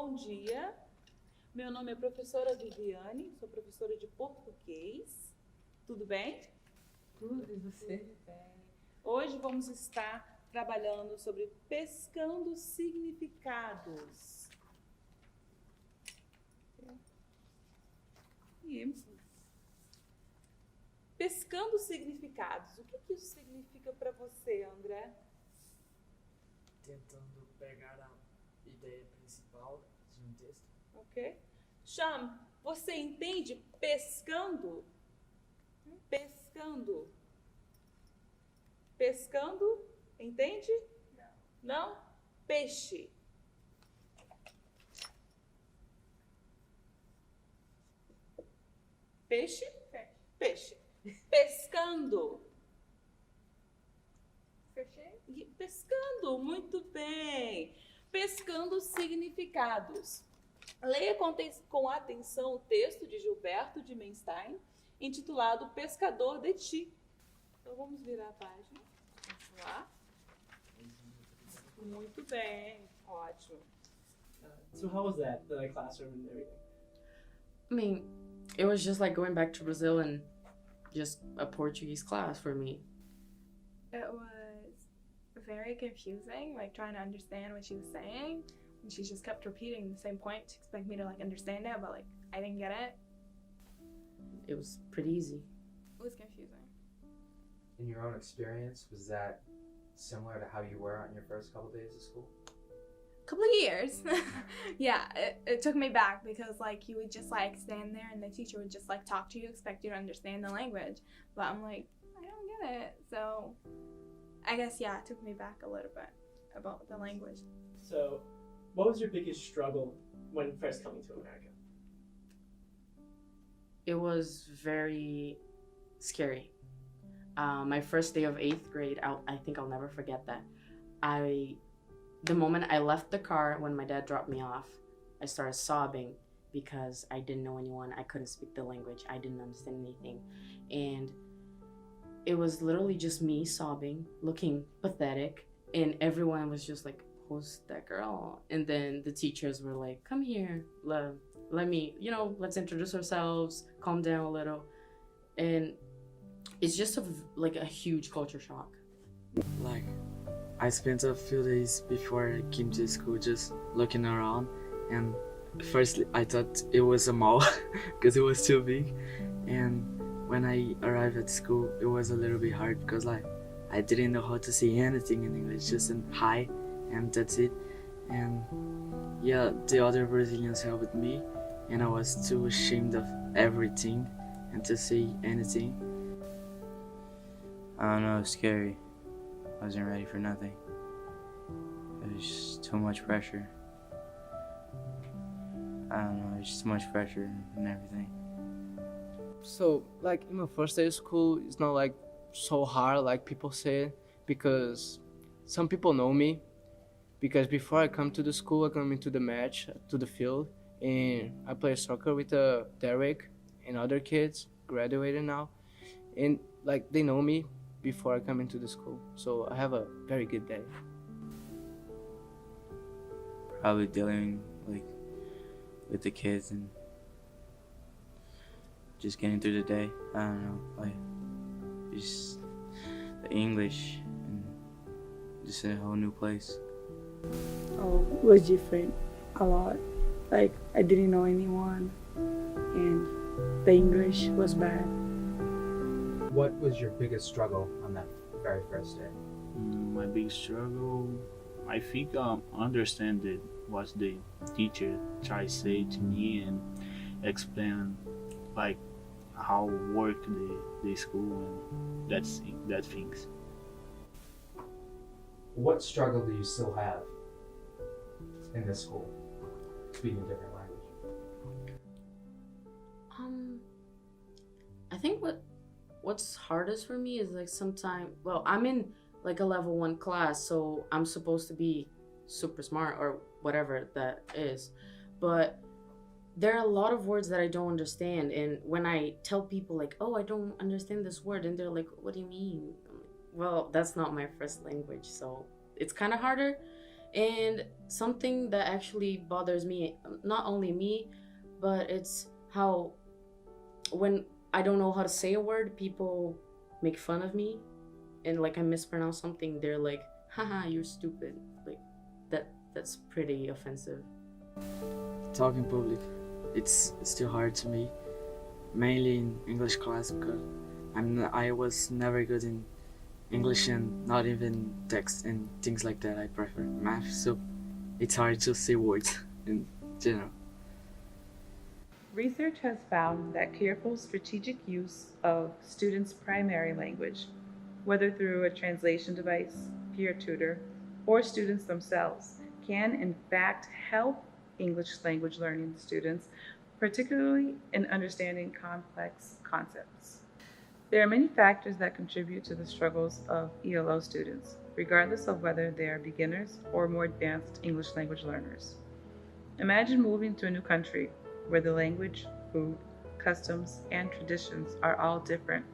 Bom dia, meu nome é professora Viviane, sou professora de português. Tudo bem? Tudo, e você? Tudo bem. Hoje vamos estar trabalhando sobre pescando significados. Pescando significados. O que isso significa para você, André? Tentando pegar a ideia principal de um texto. Ok. Cham, você entende pescando? Pescando. Pescando, entende? Não. Não? Peixe. Peixe? Peixe. Pescando. Pescando, muito bem. Pescando significados. Leia com atenção o texto de Gilberto de Menstein, intitulado Pescador de Ti. Então vamos virar a página. Vamos lá. Muito bem, ótimo. So how was that, the classroom and everything? I mean, it was just like going back to Brazil and just a Portuguese class for me. It was very confusing, like trying to understand what she was saying. And she just kept repeating the same point to expect me to like understand it, but like I didn't get it. It was pretty easy. It was confusing. In your own experience, was that similar to how you were on your first couple days of school? A couple of years. Yeah, it took me back because like you would just like stand there and the teacher would just like talk to you, expect you to understand the language. But I'm like, I don't get it. So I guess, yeah, it took me back a little bit about the language. So what was your biggest struggle when first coming to America? It was very scary. My first day of 8th grade, I think I'll never forget that. The moment I left the car, when my dad dropped me off, I started sobbing because I didn't know anyone. I couldn't speak the language. I didn't understand anything. And it was literally just me sobbing, looking pathetic. And everyone was just like, who's that girl? And then the teachers were like, come here, let me, let's introduce ourselves, calm down a little. And it's just like a huge culture shock. Like, I spent a few days before I came to school just looking around, and firstly I thought it was a mall because it was too big, and when I arrived at school it was a little bit hard because like I didn't know how to say anything in English, just in hi and that's it. And yeah, the other Brazilians helped me and I was too ashamed of everything and to say anything. I don't know, it was scary. I wasn't ready for nothing. It was just too much pressure. I don't know, it was just too much pressure and everything. So, like, in my first day of school, it's not like so hard like people say it, because some people know me. Because before I come to the school, I come into the match, to the field, and I play soccer with Derek and other kids, graduated now. And, like, they know me before I come into the school. So I have a very good day. Probably dealing like with the kids and just getting through the day. I don't know, like just the English and just a whole new place. Oh, it was different a lot. Like I didn't know anyone and the English was bad. What was your biggest struggle on that very first day? My big struggle, I think understand it what the teacher tried to say to me and explain like how work the school and that things. What struggle do you still have in this school, speaking a different language? I think what's hardest for me is like sometimes, well, I'm in like a level 1 class, so I'm supposed to be super smart or whatever that is, but there are a lot of words that I don't understand, and when I tell people like, oh, I don't understand this word, and they're like, what do you mean? I'm like, well, that's not my first language, so it's kind of harder. And something that actually bothers me, not only me, but it's how when I don't know how to say a word, people make fun of me, and like I mispronounce something, they're like, haha, you're stupid. Like that's pretty offensive. Talk in public, it's still hard to me, mainly in English class because I was never good in English and not even text and things like that. I prefer math, so it's hard to say words in general. Research has found that careful strategic use of students' primary language, whether through a translation device, peer tutor, or students themselves, can in fact help English language learning students, particularly in understanding complex concepts. There are many factors that contribute to the struggles of ELO students, regardless of whether they are beginners or more advanced English language learners. Imagine moving to a new country where the language, food, customs, and traditions are all different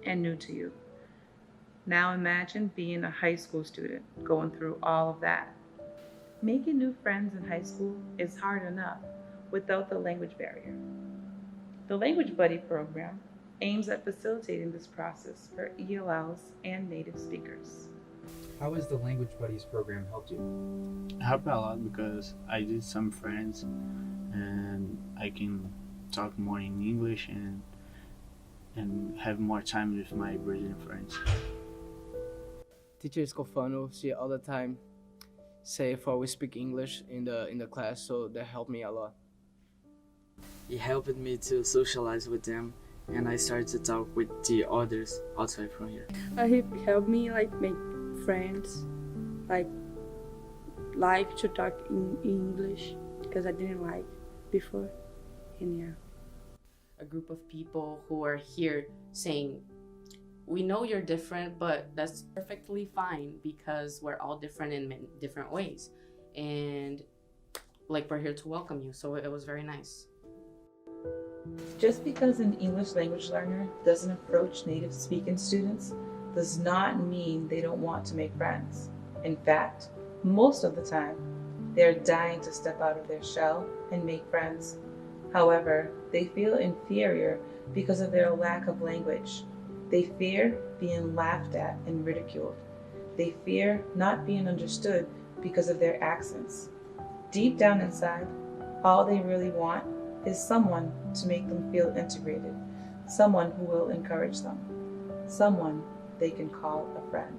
and new to you. Now imagine being a high school student going through all of that. Making new friends in high school is hard enough without the language barrier. The Language Buddy program aims at facilitating this process for ELLs and native speakers. How has the Language Buddies program helped you? It helped a lot because I did some friends and I can talk more in English and have more time with my Brazilian friends. Teacher Scofano, she all the time say for we speak English in the class, so that helped me a lot. It helped me to socialize with them, and I started to talk with the others outside from here. He helped me like make friends, like to talk in English because I didn't like before. And yeah. A group of people who are here saying, we know you're different, but that's perfectly fine because we're all different in different ways. And like we're here to welcome you. So it was very nice. Just because an English language learner doesn't approach native speaking students does not mean they don't want to make friends. In fact, most of the time, they're dying to step out of their shell and make friends. However, they feel inferior because of their lack of language. They fear being laughed at and ridiculed. They fear not being understood because of their accents. Deep down inside, all they really want is someone to make them feel integrated, someone who will encourage them, someone they can call a friend.